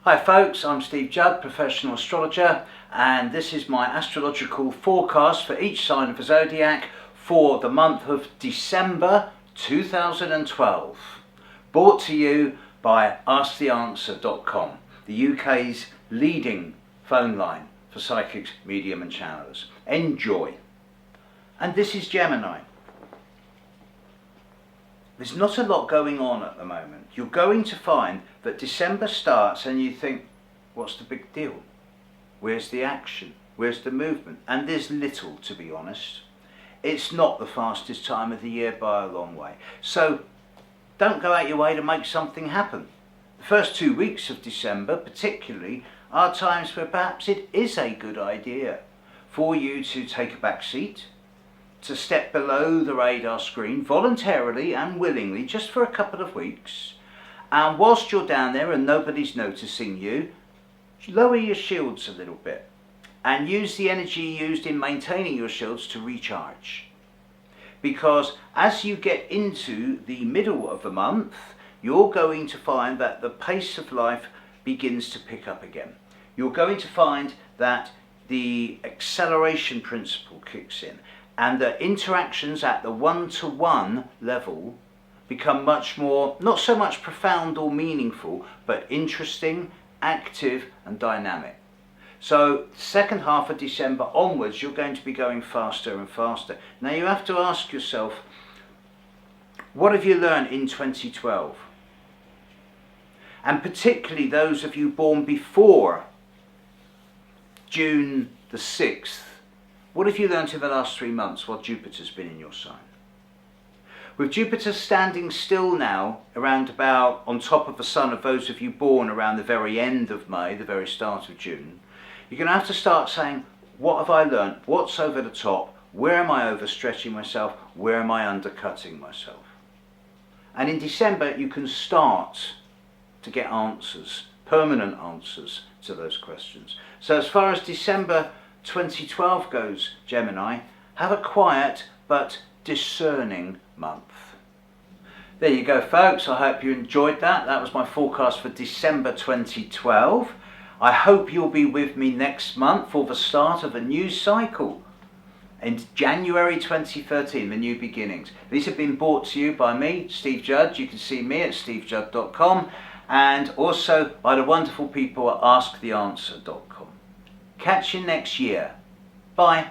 Hi folks, I'm Steve Judd, professional astrologer, and this is my astrological forecast for each sign of the zodiac for the month of December 2012. Brought to you by asktheanswer.com, the UK's leading phone line for psychics, medium and channelers. Enjoy. And this is Gemini. There's not a lot going on at the moment. You're going to find that December starts and you think, what's the big deal? Where's the action? Where's the movement? And there's little, to be honest. It's not the fastest time of the year by a long way. So don't go out your way to make something happen. The first 2 weeks of December particularly are times where perhaps it is a good idea for you to take a back seat, to step below the radar screen voluntarily and willingly just for a couple of weeks, and whilst you're down there and nobody's noticing you, lower your shields a little bit and use the energy used in maintaining your shields to recharge, because as you get into the middle of the month you're going to find that the pace of life begins to pick up again. You're going to find that the acceleration principle kicks in, and the interactions at the one-to-one level become much more, not so much profound or meaningful, but interesting, active and dynamic. So second half of December onwards, you're going to be going faster and faster. Now you have to ask yourself, what have you learned in 2012? And particularly those of you born before June the 6th, what have you learned in the last 3 months while Jupiter's been in your sign? With Jupiter standing still now, around about on top of the Sun of those of you born around the very end of May, the very start of June, you're going to have to start saying, what have I learned? What's over the top? Where am I overstretching myself? Where am I undercutting myself? And in December you can start to get answers, permanent answers to those questions. So as far as December 2012 goes, Gemini, have a quiet but discerning month. There you go folks, I hope you enjoyed that. That was my forecast for December 2012. I hope you'll be with me next month for the start of a new cycle in January 2013, the new beginnings. These have been brought to you by me, Steve Judd. You can see me at stevejudd.com, and also by the wonderful people at asktheanswer.com. Catch you next year. Bye.